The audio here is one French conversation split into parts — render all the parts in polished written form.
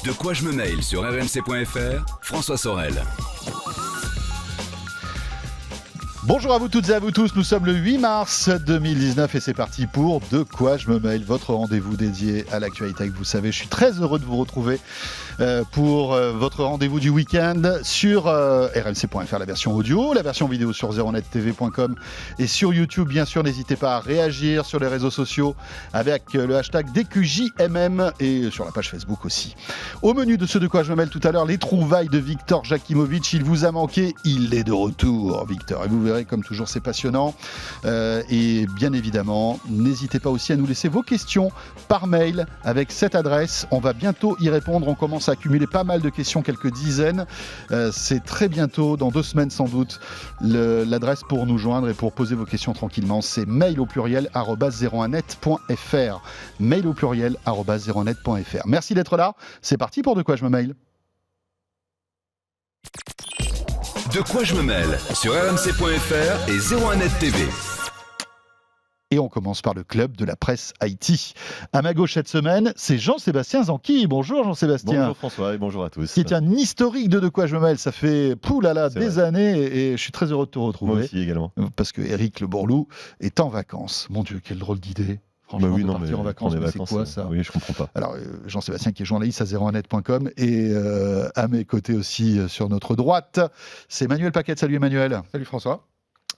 De quoi je me mail sur rmc.fr, François Sorel. Bonjour à vous toutes et à vous tous, nous sommes le 8 mars 2019 et c'est parti pour De quoi je me mail, votre rendez-vous dédié à l'actualité. Vous savez, je suis très heureux de vous retrouver pour votre rendez-vous du week-end sur rmc.fr, la version audio, la version vidéo sur zeronettv.com et sur YouTube. Bien sûr, n'hésitez pas à réagir sur les réseaux sociaux avec le hashtag DQJMM et sur la page Facebook aussi. Au menu de ce De quoi je me mail tout à l'heure, les trouvailles de Victor Jakimovic. Il vous a manqué, il est de retour, Victor. Et vous verrez, comme toujours, c'est passionnant. Et bien évidemment, n'hésitez pas aussi à nous laisser vos questions par mail avec cette adresse. On va bientôt y répondre. On commence à accumuler pas mal de questions, quelques dizaines. C'est très bientôt, dans 2 semaines sans doute, l'adresse pour nous joindre et pour poser vos questions tranquillement. C'est mail au pluriel @01net.fr. Mail au pluriel @01net.fr. Merci d'être là. C'est parti pour De quoi je me mail. De quoi je me mêle sur rmc.fr et 01net TV. Et on commence par le club de la presse Haïti. À ma gauche cette semaine, c'est Jean-Sébastien Zanqui. Bonjour Jean-Sébastien. Bonjour François et bonjour à tous. Qui est un historique de quoi je me mêle. Ça fait des années et je suis très heureux de te retrouver. Moi aussi également. Parce que Éric Le Bourlou est en vacances. Mon Dieu, quelle drôle d'idée. Franchement, de partir en vacances, mais c'est quoi ça ? Oui, je comprends pas. Alors, Jean-Sébastien qui est journaliste à 01net.com et à mes côtés aussi sur notre droite, c'est Emmanuel Paquette. Salut Emmanuel. Salut François.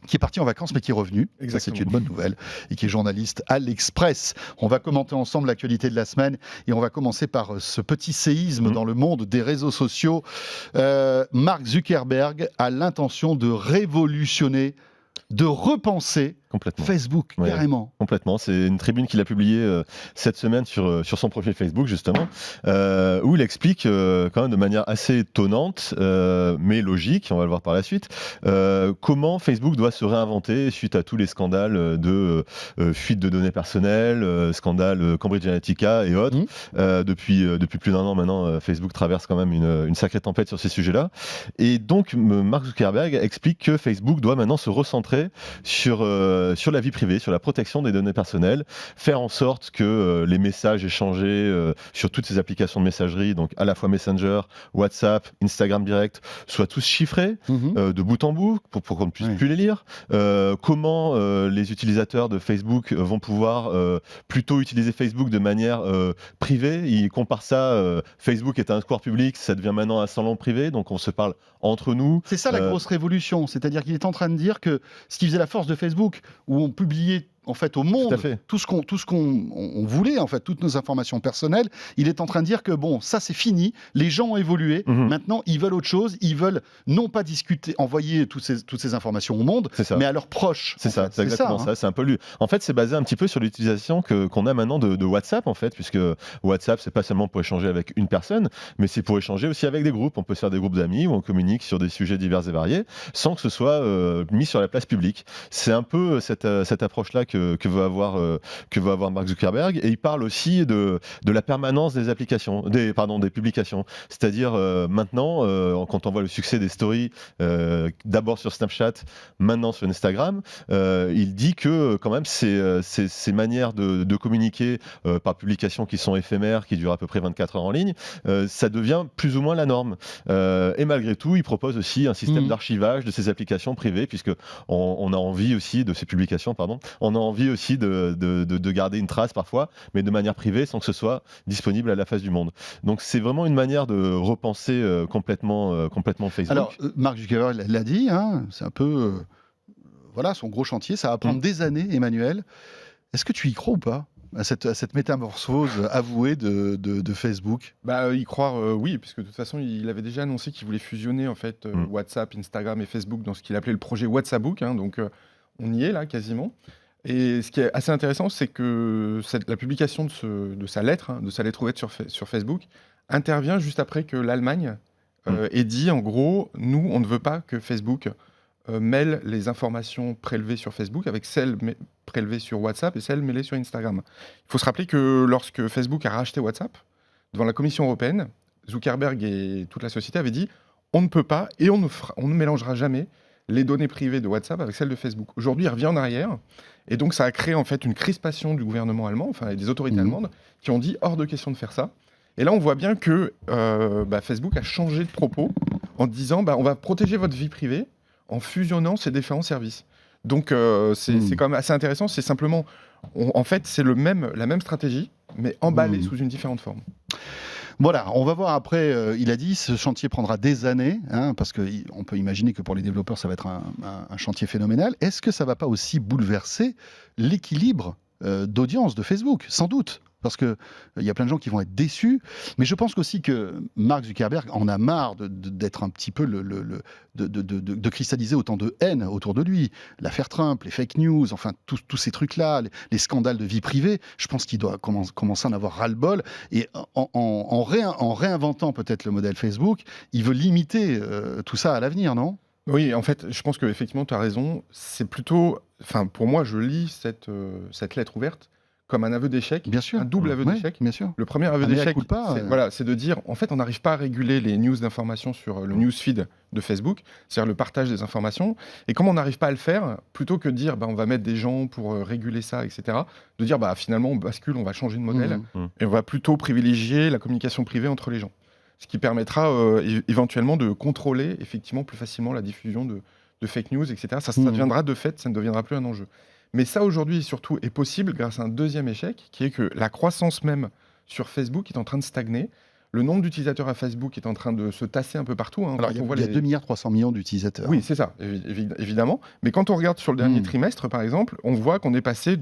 Qui est parti en vacances mais qui est revenu. Ça, c'est une bonne nouvelle. Et qui est journaliste à l'Express. On va commenter ensemble l'actualité de la semaine et on va commencer par ce petit séisme dans le monde des réseaux sociaux. Mark Zuckerberg a l'intention de révolutionner, de repenser Facebook, carrément. Complètement. C'est une tribune qu'il a publiée cette semaine sur son profil Facebook, justement, où il explique quand même de manière assez étonnante, mais logique, on va le voir par la suite, comment Facebook doit se réinventer suite à tous les scandales de fuite de données personnelles, scandale Cambridge Analytica et autres. Depuis plus d'1 an maintenant, Facebook traverse quand même une sacrée tempête sur ces sujets-là. Et donc, Mark Zuckerberg explique que Facebook doit maintenant se recentrer sur la vie privée, sur la protection des données personnelles, faire en sorte que les messages échangés sur toutes ces applications de messagerie, donc à la fois Messenger, WhatsApp, Instagram Direct, soient tous chiffrés de bout en bout pour qu'on ne puisse plus les lire. Comment les utilisateurs de Facebook vont pouvoir plutôt utiliser Facebook de manière privée. Il compare ça, Facebook est un square public, ça devient maintenant un salon privé, donc on se parle entre nous. C'est ça la grosse révolution, c'est-à-dire qu'il est en train de dire que ce qui faisait la force de Facebook, où on publiait en fait au monde tout ce qu'on voulait, en fait toutes nos informations personnelles, il est en train de dire que bon, ça c'est fini, les gens ont évolué, maintenant ils veulent autre chose, ils veulent non pas discuter, envoyer toutes ces informations au monde, mais à leurs proches. C'est ça, c'est exactement ça, c'est un peu lui. En fait, c'est basé un petit peu sur l'utilisation qu'on a maintenant de WhatsApp, en fait, puisque WhatsApp, c'est pas seulement pour échanger avec une personne, mais c'est pour échanger aussi avec des groupes. On peut se faire des groupes d'amis où on communique sur des sujets divers et variés, sans que ce soit mis sur la place publique. C'est un peu cette approche-là que veut avoir Mark Zuckerberg, et il parle aussi de la permanence des applications, des publications. C'est-à-dire maintenant, quand on voit le succès des stories, d'abord sur Snapchat, maintenant sur Instagram, il dit que quand même ces manières de communiquer par publications qui sont éphémères, qui durent à peu près 24 heures en ligne, ça devient plus ou moins la norme. Et malgré tout, il propose aussi un système d'archivage de ces applications privées, puisque on a envie aussi de ces publications, on a envie aussi de garder une trace parfois, mais de manière privée, sans que ce soit disponible à la face du monde. Donc c'est vraiment une manière de repenser complètement Facebook. Alors, Mark Zuckerberg l'a dit, c'est un peu son gros chantier, ça va prendre des années, Emmanuel. Est-ce que tu y crois ou pas à cette métamorphose avouée de Facebook? Y croire, oui, puisque de toute façon, il avait déjà annoncé qu'il voulait fusionner en fait WhatsApp, Instagram et Facebook dans ce qu'il appelait le projet WhatsAppbook, donc on y est là quasiment. Et ce qui est assez intéressant, c'est que la publication de sa lettre ouverte sur Facebook intervient juste après que l'Allemagne ait dit, en gros, nous, on ne veut pas que Facebook mêle les informations prélevées sur Facebook avec celles prélevées sur WhatsApp et celles mêlées sur Instagram. Il faut se rappeler que lorsque Facebook a racheté WhatsApp, devant la Commission européenne, Zuckerberg et toute la société avaient dit on ne peut pas et on ne mélangera jamais les données privées de WhatsApp avec celles de Facebook. Aujourd'hui, il revient en arrière, et donc ça a créé en fait une crispation du gouvernement allemand, et des autorités allemandes, qui ont dit hors de question de faire ça. Et là, on voit bien que Facebook a changé de propos en disant on va protéger votre vie privée en fusionnant ces différents services. Donc, c'est quand même assez intéressant. C'est simplement, en fait, c'est la même stratégie, mais emballée sous une différente forme. Voilà, on va voir après, il a dit, ce chantier prendra des années, parce qu'on peut imaginer que pour les développeurs, ça va être un chantier phénoménal. Est-ce que ça ne va pas aussi bouleverser l'équilibre d'audience de Facebook ? Sans doute, parce qu'il y a plein de gens qui vont être déçus. Mais je pense aussi que Mark Zuckerberg en a marre d'être un petit peu de cristalliser autant de haine autour de lui. L'affaire Trump, les fake news, enfin tous ces trucs-là, les scandales de vie privée. Je pense qu'il doit commencer à en avoir ras-le-bol. Et en réinventant peut-être le modèle Facebook, il veut limiter tout ça à l'avenir, non ? Oui, en fait, je pense qu'effectivement, tu as raison. C'est plutôt... Enfin, pour moi, je lis cette lettre ouverte comme un aveu d'échec, bien sûr. Un double aveu d'échec. Bien sûr. Le premier aveu d'échec, c'est de dire, en fait, on n'arrive pas à réguler les news d'information sur le newsfeed de Facebook, c'est-à-dire le partage des informations. Et comme on n'arrive pas à le faire, plutôt que de dire, on va mettre des gens pour réguler ça, etc., de dire, finalement, on bascule, on va changer de modèle, et on va plutôt privilégier la communication privée entre les gens. Ce qui permettra éventuellement de contrôler, effectivement, plus facilement la diffusion de fake news, etc. Ça deviendra de fait, ça ne deviendra plus un enjeu. Mais ça, aujourd'hui, surtout, est possible grâce à un deuxième échec, qui est que la croissance même sur Facebook est en train de stagner. Le nombre d'utilisateurs à Facebook est en train de se tasser un peu partout. Alors, il y a 2,3 milliards d'utilisateurs. Oui, c'est ça, évidemment. Mais quand on regarde sur le dernier trimestre, par exemple, on voit qu'on est passé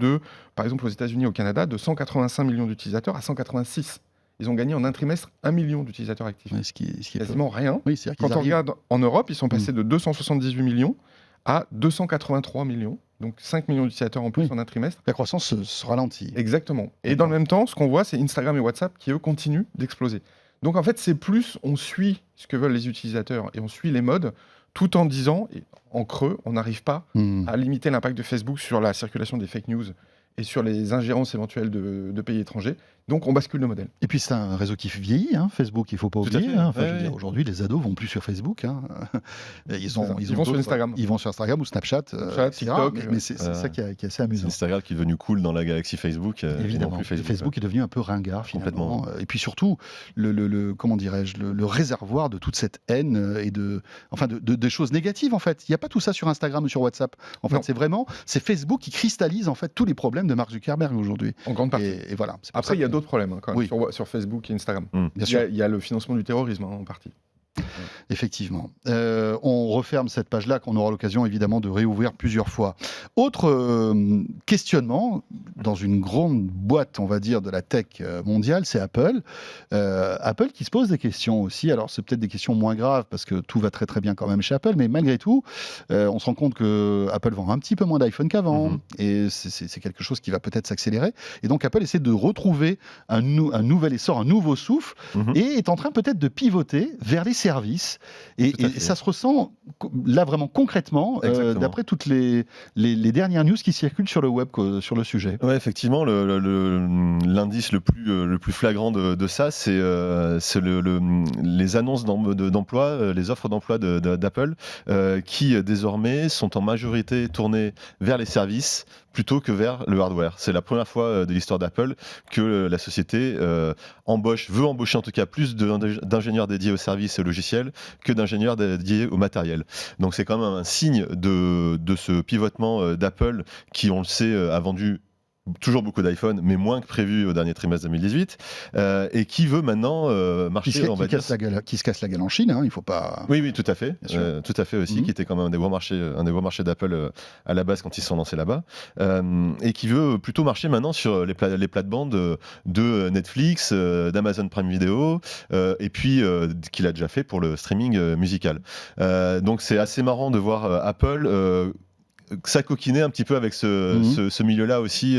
par exemple, aux États-Unis et au Canada, de 185 millions d'utilisateurs à 186. Ils ont gagné en un trimestre 1 million d'utilisateurs actifs. Ce qui est quasiment rien. Oui, quand on regarde en Europe, ils sont passés de 278 millions à 283 millions. Donc 5 millions d'utilisateurs en plus en un trimestre. La croissance se ralentit. Exactement. Et dans le même temps, ce qu'on voit, c'est Instagram et WhatsApp qui, eux, continuent d'exploser. Donc en fait, c'est plus on suit ce que veulent les utilisateurs et on suit les modes, tout en disant, en creux, on n'arrive pas à limiter l'impact de Facebook sur la circulation des fake news et sur les ingérences éventuelles de pays étrangers. Donc on bascule le modèle. Et puis c'est un réseau qui vieillit, Facebook, il ne faut pas oublier. Aujourd'hui, les ados vont plus sur Facebook. Ils vont sur Instagram. Ils vont sur Instagram ou Snapchat, TikTok. Mais c'est ça qui est assez amusant. C'est Instagram qui est devenu cool dans la galaxie Facebook. Évidemment. Facebook est devenu un peu ringard finalement. Complètement. Et puis surtout, comment dirais-je, le réservoir de toute cette haine et des choses négatives en fait. Il n'y a pas tout ça sur Instagram ou sur WhatsApp. En fait, c'est Facebook qui cristallise en fait tous les problèmes de Mark Zuckerberg aujourd'hui. En grande partie. Et voilà. Après, il y a d'autres problèmes quand même, sur Facebook et Instagram. Il y a le financement du terrorisme en partie. Effectivement. On referme cette page-là qu'on aura l'occasion évidemment de réouvrir plusieurs fois. Autre questionnement, dans une grande boîte, on va dire, de la tech mondiale, c'est Apple. Apple qui se pose des questions aussi. Alors c'est peut-être des questions moins graves parce que tout va très très bien quand même chez Apple, mais malgré tout, on se rend compte que Apple vend un petit peu moins d'iPhone qu'avant et c'est quelque chose qui va peut-être s'accélérer. Et donc Apple essaie de retrouver un nouvel essor, un nouveau souffle et est en train peut-être de pivoter vers les services et ça se ressent là vraiment concrètement d'après toutes les dernières news qui circulent sur le web sur le sujet. Ouais, effectivement, l'indice le plus flagrant de ça, c'est les annonces d'emploi, les offres d'emploi d'Apple qui désormais sont en majorité tournées vers les services plutôt que vers le hardware. C'est la première fois de l'histoire d'Apple que la société veut embaucher en tout cas plus d'ingénieurs dédiés aux services et aux logiciels que d'ingénieurs dédiés au matériel. Donc c'est quand même un signe de ce pivotement d'Apple qui, on le sait, a vendu toujours beaucoup d'iPhone, mais moins que prévu au dernier trimestre 2018, et qui veut maintenant marcher, qui se casse la gueule en Chine, il faut pas... Oui, tout à fait. Tout à fait aussi, qui était quand même un des gros marchés d'Apple à la base quand ils se sont lancés là-bas, et qui veut plutôt marcher maintenant sur les plates-bandes de Netflix, d'Amazon Prime Video, et puis qu'il a déjà fait pour le streaming musical. Donc c'est assez marrant de voir Apple s'acoquiner un petit peu avec ce milieu-là aussi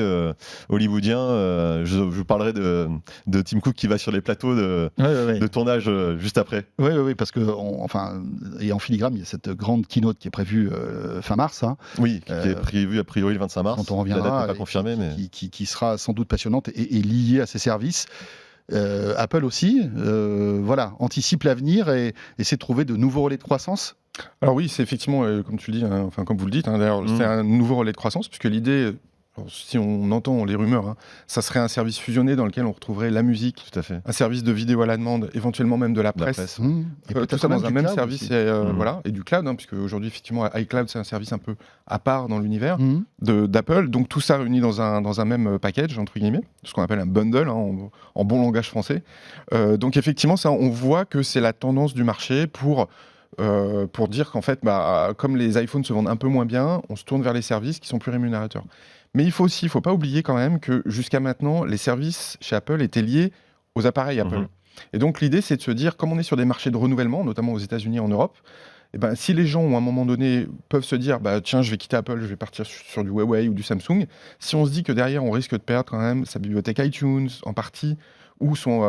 hollywoodien. Je vous parlerai de Tim Cook qui va sur les plateaux de tournage juste après. Oui, parce que et en filigrane, il y a cette grande keynote qui est prévue fin mars. Oui, qui est prévue a priori le 25 mars. Quand on reviendra, la date n'est pas confirmée, mais qui sera sans doute passionnante et liée à ces services. Apple aussi, anticipe l'avenir et essaie de trouver de nouveaux relais de croissance. Alors oui, c'est effectivement, comme tu le dis, comme vous le dites, d'ailleurs, c'est un nouveau relais de croissance, puisque l'idée, alors, si on entend les rumeurs, hein, ça serait un service fusionné dans lequel on retrouverait la musique, Tout à fait. un service de vidéo à la demande, éventuellement même de la La presse. presse. Et Tout peut-être ça même dans un du même cloud service aussi. voilà, et du cloud, hein, puisque aujourd'hui, effectivement, iCloud, c'est un service un peu à part dans l'univers Mhm. d'Apple. Donc tout ça réuni dans un même package, entre guillemets, ce qu'on appelle un bundle, hein, en bon langage français. Donc effectivement, ça, on voit que c'est la tendance du marché pour dire qu'en fait, comme les iPhones se vendent un peu moins bien, on se tourne vers les services qui sont plus rémunérateurs. Mais il faut pas oublier quand même que jusqu'à maintenant, les services chez Apple étaient liés aux appareils Apple. Mhm. Et donc l'idée, c'est de se dire, comme on est sur des marchés de renouvellement, notamment aux États-Unis et en Europe, eh ben, si les gens, à un moment donné, peuvent se dire, tiens, je vais quitter Apple, je vais partir sur du Huawei ou du Samsung, si on se dit que derrière, on risque de perdre quand même sa bibliothèque iTunes en partie, ou son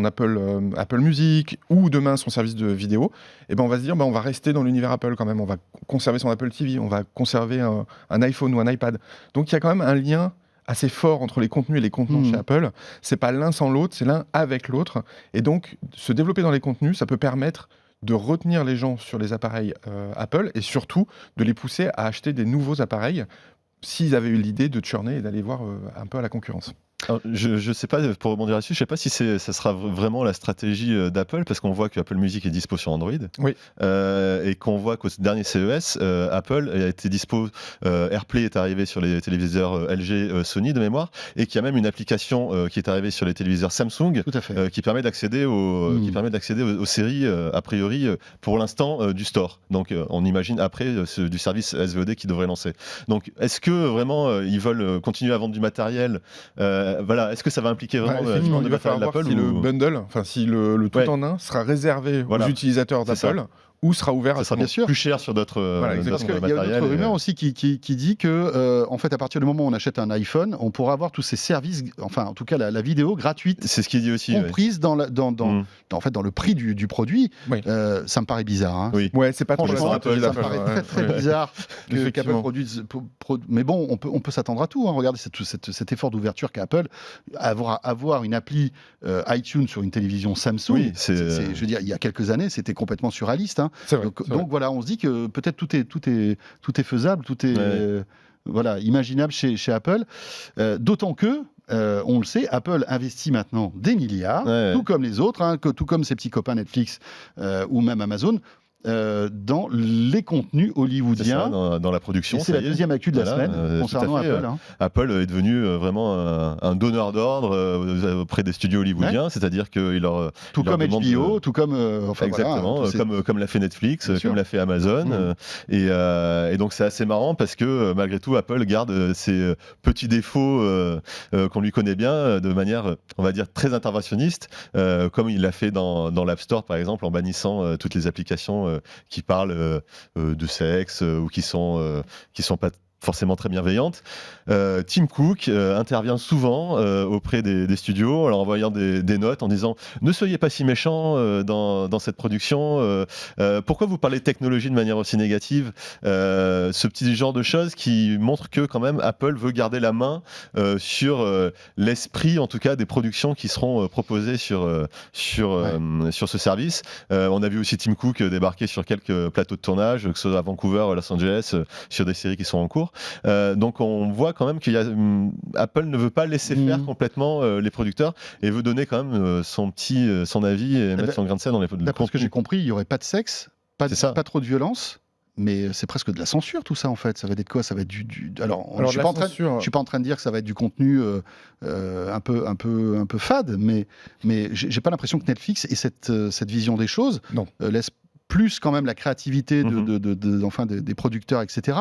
Apple Music, ou demain son service de vidéo, eh ben, on va se dire, on va rester dans l'univers Apple quand même, on va conserver son Apple TV, on va conserver un iPhone ou un iPad. Donc il y a quand même un lien assez fort entre les contenus et les contenants chez Apple. C'est pas l'un sans l'autre, c'est l'un avec l'autre. Et donc, se développer dans les contenus, ça peut permettre de retenir les gens sur les appareils Apple et surtout de les pousser à acheter des nouveaux appareils s'ils avaient eu l'idée de churner et d'aller voir un peu à la concurrence. Alors, je sais pas, pour rebondir là-dessus, je sais pas si ça sera vraiment la stratégie d'Apple, parce qu'on voit que Apple Music est dispo sur Android, Oui. Et qu'on voit qu'au dernier CES, Apple a été dispo, AirPlay est arrivé sur les téléviseurs LG, Sony de mémoire, et qu'il y a même une application qui est arrivée sur les téléviseurs Samsung, Tout à fait. qui permet d'accéder aux séries, a priori, pour l'instant, du store. Donc on imagine après du service SVOD qui devrait lancer. Donc est-ce que vraiment ils veulent continuer à vendre du matériel voilà, est-ce que ça va impliquer vraiment effectivement, du il va matériel falloir voir d'Apple si ou... le bundle, enfin si le tout Ouais. en un sera réservé Voilà. aux utilisateurs C'est ça. d'Apple ou sera ouvert ça à sera tout le monde. bien sûr. plus cher sur d'autres Voilà, exactement. Parce qu'il y a une matériels. autre rumeur aussi qui dit que, en fait, à partir du moment où on achète un iPhone, on pourra avoir tous ces services, enfin, en tout cas, la vidéo gratuite, C'est ce qu'il dit aussi. ouais. comprise dans en fait, dans le prix du produit. Oui. Ça me paraît bizarre. Hein. Oui. Ouais, c'est pas trop la Franchement, stratégie ça me d'Apple. paraît très ouais. bizarre qu'Apple Effectivement. produise. Mais bon, on peut s'attendre à tout. Hein. Regardez cet effort d'ouverture qu'a Apple. Avoir une appli iTunes sur une télévision Samsung, Oui, je veux dire, il y a quelques années, c'était complètement surréaliste. Hein. C'est vrai, Donc, c'est vrai. donc voilà, on se dit que peut-être tout est faisable, tout est Ouais. voilà, imaginable chez Apple. D'autant que, on le sait, Apple investit maintenant des milliards, Ouais. tout comme les autres, hein, tout comme ses petits copains Netflix ou même Amazon, dans les contenus C'est ça, hollywoodiens. dans la production. Et c'est ça la y est. deuxième actu de la Voilà, semaine concernant tout à fait, Apple. Hein. Apple est devenu vraiment un donneur d'ordre auprès des studios hollywoodiens, c'est-à-dire qu'il leur Tout il leur comme demande HBO, tout comme enfin, exactement, voilà, tous ces- comme l'a fait Netflix, Bien sûr. comme l'a fait Amazon. Et donc c'est assez marrant parce que malgré tout, Apple garde ses petits défauts qu'on lui connaît bien de manière, on va dire, très interventionniste, comme il l'a fait dans l'App Store, par exemple, en bannissant toutes les applications qui parlent de sexe ou qui sont pas forcément très bienveillantes. Tim Cook intervient souvent auprès des studios en leur envoyant des notes en disant ne soyez pas si méchants dans cette production, pourquoi vous parlez de technologie de manière aussi négative, ce petit genre de choses qui montrent que quand même Apple veut garder la main sur l'esprit en tout cas des productions qui seront proposées sur ce service. On a vu aussi Tim Cook débarquer sur quelques plateaux de tournage, que ce soit à Vancouver, à Los Angeles, sur des séries qui sont en cours. Donc on voit quand même Apple ne veut pas laisser faire complètement les producteurs et veut donner quand même son avis et mettre son grain de sel dans les D'après ce que j'ai compris, il n'y aurait pas de sexe, pas C'est ça. trop de violence. Mais c'est presque de la censure, tout ça, en fait. Ça va être quoi? Ça va être Alors, je suis pas en train de dire que ça va être du contenu un peu fade, mais j'ai pas l'impression que Netflix ait cette vision des choses. Non. Laisse plus quand même la créativité des producteurs, etc.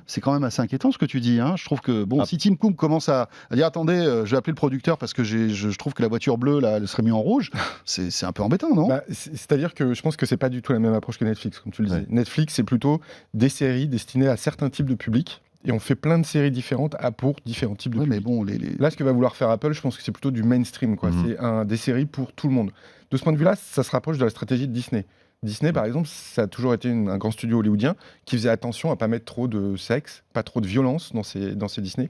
C'est quand même assez inquiétant ce que tu dis. Hein. Je trouve que si Tim Cook commence à dire attendez, je vais appeler le producteur parce que je trouve que la voiture bleue là, elle serait mise en rouge, c'est un peu embêtant, non? C'est-à-dire que je pense que c'est pas du tout la même approche que Netflix, comme tu le disais. Ouais. Netflix, c'est plutôt des séries destinées à certains types de publics. Et on fait plein de séries différentes pour différents types de Oui, publics. mais bon, Là, ce que va vouloir faire Apple, je pense que c'est plutôt du mainstream. Quoi. Mhm. C'est des séries pour tout le monde. De ce point de vue-là, ça se rapproche de la stratégie de Disney. Disney, par exemple, ça a toujours été un grand studio hollywoodien qui faisait attention à pas mettre trop de sexe, pas trop de violence dans ses Disney.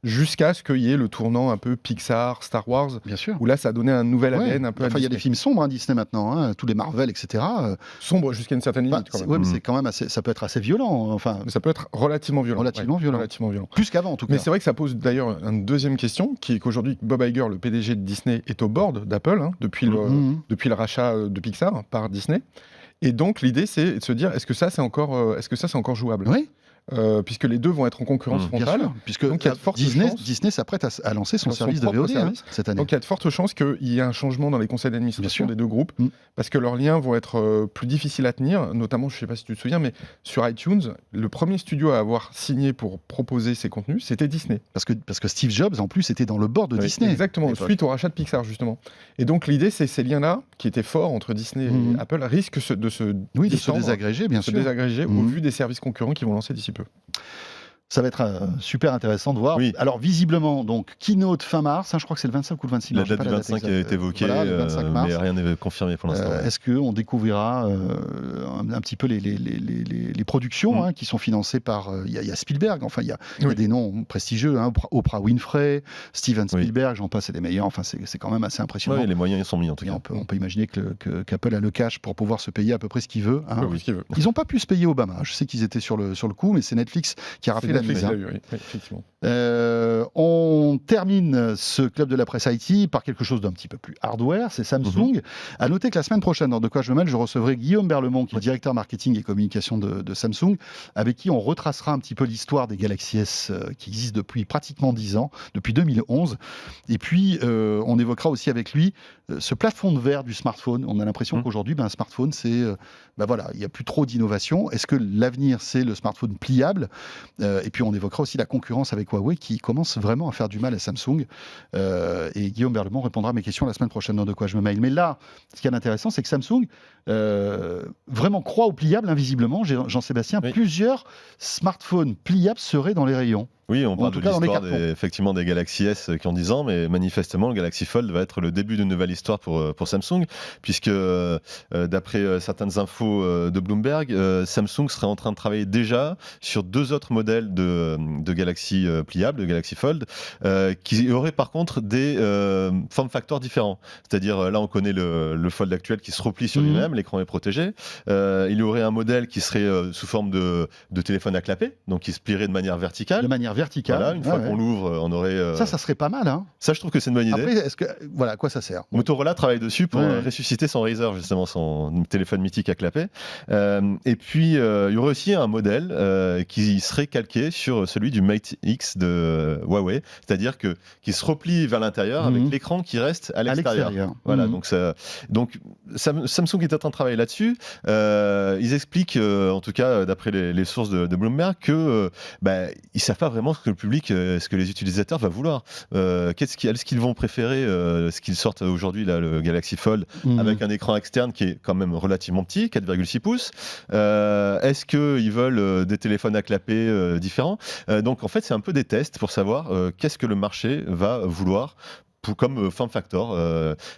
jusqu'à ce qu'il y ait le tournant un peu Pixar, Star Wars, Bien sûr. où là, ça a donné un nouvel Ouais. ADN un peu à Enfin, il y a Disney. des films sombres, Disney maintenant, tous les Marvel, etc. Sombre jusqu'à une certaine limite, quand même. Ouais, mais c'est quand même ça peut être assez violent, enfin, Mais ça peut être relativement violent. Relativement violent. Relativement violent. plus qu'avant en tout cas. Mais c'est vrai que ça pose d'ailleurs une deuxième question, qui est qu'aujourd'hui, Bob Iger, le PDG de Disney, est au board d'Apple, depuis le rachat de Pixar par Disney. Et donc, l'idée, c'est de se dire, est-ce que ça, c'est encore jouable Oui, puisque les deux vont être en concurrence bien frontale. sûr, puisque Donc, il y a de fortes chances- Disney s'apprête à lancer son Son service de propre VOD service. cette année. Donc il y a de fortes chances qu'il y ait un changement dans les conseils d'administration Bien sûr. des deux groupes, parce que leurs liens vont être plus difficiles à tenir, notamment, je ne sais pas si tu te souviens, mais sur iTunes, le premier studio à avoir signé pour proposer ces contenus, c'était Disney. Parce que Steve Jobs, en plus, était dans le board de Oui, Disney. Exactement, à l'époque. suite au rachat de Pixar, justement. Et donc l'idée, c'est ces liens-là, qui étaient forts entre Disney et Apple, risquent de se Oui, de se distendre, désagréger, bien de se sûr. désagréger au vu des services concurrents qui vont lancer d'ici peu. Ça va être super intéressant de voir. Oui. Alors, visiblement, donc, keynote fin mars, je crois que c'est le 25 ou le 26 La mars. j'ai date pas du la date 25 a exacte. été évoquée, Voilà, le 25 mars. mais rien n'est confirmé pour l'instant. Est-ce qu'on découvrira un petit peu les productions qui sont financées par... Il y a Spielberg, enfin, il y a des noms prestigieux, Oprah Winfrey, Steven Spielberg, j'en passe, c'est les meilleurs. Enfin, c'est quand même assez impressionnant. Ouais, les moyens sont mis en tout Et cas. on peut imaginer qu'Apple a le cash pour pouvoir se payer à peu près ce qu'il veut. Oui, ce qu'il veut. Ils n'ont pas pu se payer Obama. Je sais qu'ils étaient sur le coup, mais c'est Netflix qui a raflé la mise. Netflix l'a eu, oui, effectivement. On termine ce club de la presse IT par quelque chose d'un petit peu plus hardware, c'est Samsung. À noter que la semaine prochaine, dans De quoi je me mêle, je recevrai Guillaume Berlemont, qui est directeur marketing et communication de Samsung, avec qui on retracera un petit peu l'histoire des Galaxy S qui existent depuis pratiquement 10 ans, depuis 2011. Et puis, on évoquera aussi avec lui ce plafond de verre du smartphone. On a l'impression qu'aujourd'hui, un smartphone, c'est... voilà, il n'y a plus trop d'innovation. Est-ce que l'avenir, c'est le smartphone pliable ? Et puis, on évoquera aussi la concurrence avec Huawei qui commence vraiment à faire du mal à Samsung. Et Guillaume Berlemont répondra à mes questions la semaine prochaine dans De quoi je me mail. Mais là, ce qui est intéressant, c'est que Samsung vraiment croit au pliable, invisiblement. Jean-Sébastien, plusieurs smartphones pliables seraient dans les rayons. Oui, on parle tout de cas, dans les l'histoire cartons. effectivement des Galaxy S qui ont 10 ans, mais manifestement, le Galaxy Fold va être le début d'une nouvelle histoire pour Samsung, puisque d'après certaines infos de Bloomberg, Samsung serait en train de travailler déjà sur 2 autres modèles de Galaxy pliables, de Galaxy Fold, qui auraient par contre des form factors différents. C'est-à-dire, là, on connaît le Fold actuel qui se replie sur lui-même, l'écran est protégé. Il y aurait un modèle qui serait sous forme de téléphone à clapet, donc qui se plierait de manière verticale. De manière verticale. Voilà, une fois qu'on l'ouvre, on aurait... Ça serait pas mal. Ça, je trouve que c'est une bonne idée. Après, voilà, à quoi ça sert ? Motorola travaille dessus pour ressusciter son Razr, justement, son téléphone mythique à clapet. Et puis, il y aurait aussi un modèle qui serait calqué sur celui du Mate X de Huawei, c'est-à-dire qui se replie vers l'intérieur avec l'écran qui reste à l'extérieur. Voilà, donc Samsung est en train de travailler là-dessus. Ils expliquent, en tout cas d'après les sources de Bloomberg, que ils savent pas vraiment ce que le public, ce que les utilisateurs vont vouloir. Est-ce qu'ils vont préférer ce qu'ils sortent aujourd'hui, là, le Galaxy Fold, avec un écran externe qui est quand même relativement petit, 4,6 pouces. Est-ce qu'ils veulent des téléphones à clapet différents ? Donc en fait, c'est un peu des tests pour savoir qu'est-ce que le marché va vouloir comme form factor.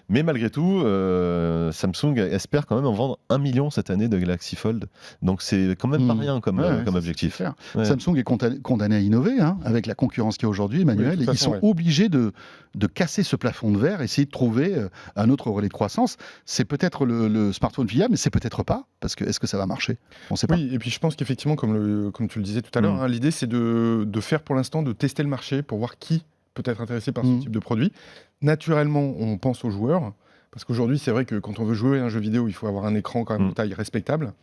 Mais malgré tout, Samsung espère quand même en vendre 1 million cette année de Galaxy Fold. Donc c'est quand même pas rien comme objectif. Ouais. Samsung est condamné à innover avec la concurrence qu'il y a aujourd'hui, Emmanuel. Oui, et ils sont obligés de casser ce plafond de verre, essayer de trouver un autre relais de croissance. C'est peut-être le smartphone fiable, mais c'est peut-être pas, parce que est-ce que ça va marcher ? On ne sait pas. Oui, et puis je pense qu'effectivement, comme tu le disais tout à l'heure, l'idée c'est de faire pour l'instant, de tester le marché pour voir qui peut être intéressé par ce type de produit. Naturellement, on pense aux joueurs, parce qu'aujourd'hui, c'est vrai que quand on veut jouer à un jeu vidéo, il faut avoir un écran quand même de taille respectable.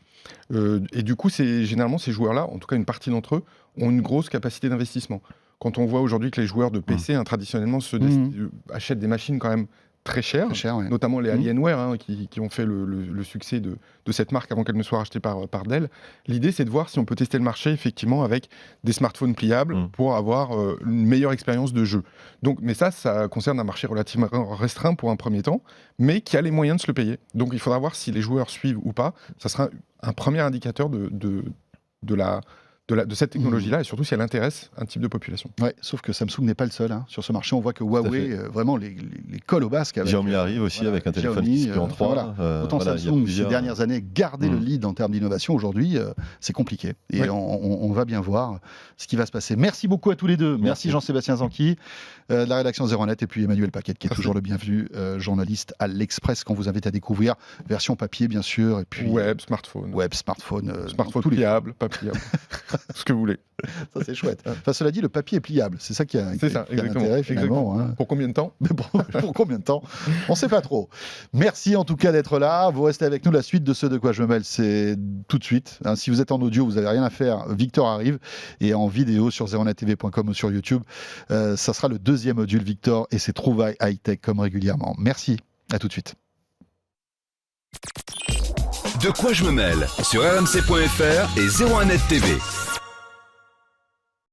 Et du coup, généralement, ces joueurs-là, en tout cas une partie d'entre eux, ont une grosse capacité d'investissement. Quand on voit aujourd'hui que les joueurs de PC, traditionnellement, achètent des machines quand même très chères, notamment les Alienware qui ont fait le succès de cette marque avant qu'elle ne soit rachetée par Dell. L'idée, c'est de voir si on peut tester le marché effectivement avec des smartphones pliables pour avoir une meilleure expérience de jeu. Donc, mais ça concerne un marché relativement restreint pour un premier temps, mais qui a les moyens de se le payer. Donc il faudra voir si les joueurs suivent ou pas. Ça sera un premier indicateur de de cette technologie-là, et surtout si elle intéresse un type de population. Ouais, sauf que Samsung n'est pas le seul. Sur ce marché, on voit que Huawei, vraiment, les colle au basque. Xiaomi arrive aussi avec un téléphone qui se plie en 3. Autant Samsung, ces dernières années, garder le lead en termes d'innovation. Aujourd'hui, c'est compliqué. Et on va bien voir ce qui va se passer. Merci beaucoup à tous les deux. Merci Jean-Sébastien Zanqui, de la rédaction 01net, et puis Emmanuel Paquette, qui est toujours le bienvenu, journaliste à l'Express, qu'on vous invite à découvrir. Version papier, bien sûr. Et puis, web, smartphone. Smartphone pliable, pas pliable. Ce que vous voulez. Ça, c'est chouette. Enfin, cela dit, le papier est pliable. C'est ça qui a l'intérêt, finalement. Hein. Pour combien de temps? Pour combien de temps? On ne sait pas trop. Merci en tout cas d'être là. Vous restez avec nous. La suite de ce De quoi je me mêle, c'est tout de suite. Si vous êtes en audio, vous n'avez rien à faire. Victor arrive. Et en vidéo sur 01nettv.com ou sur YouTube, ça sera le deuxième module, Victor et ses trouvailles high-tech comme régulièrement. Merci. À tout de suite. De quoi je me mêle sur rmc.fr et 01net TV.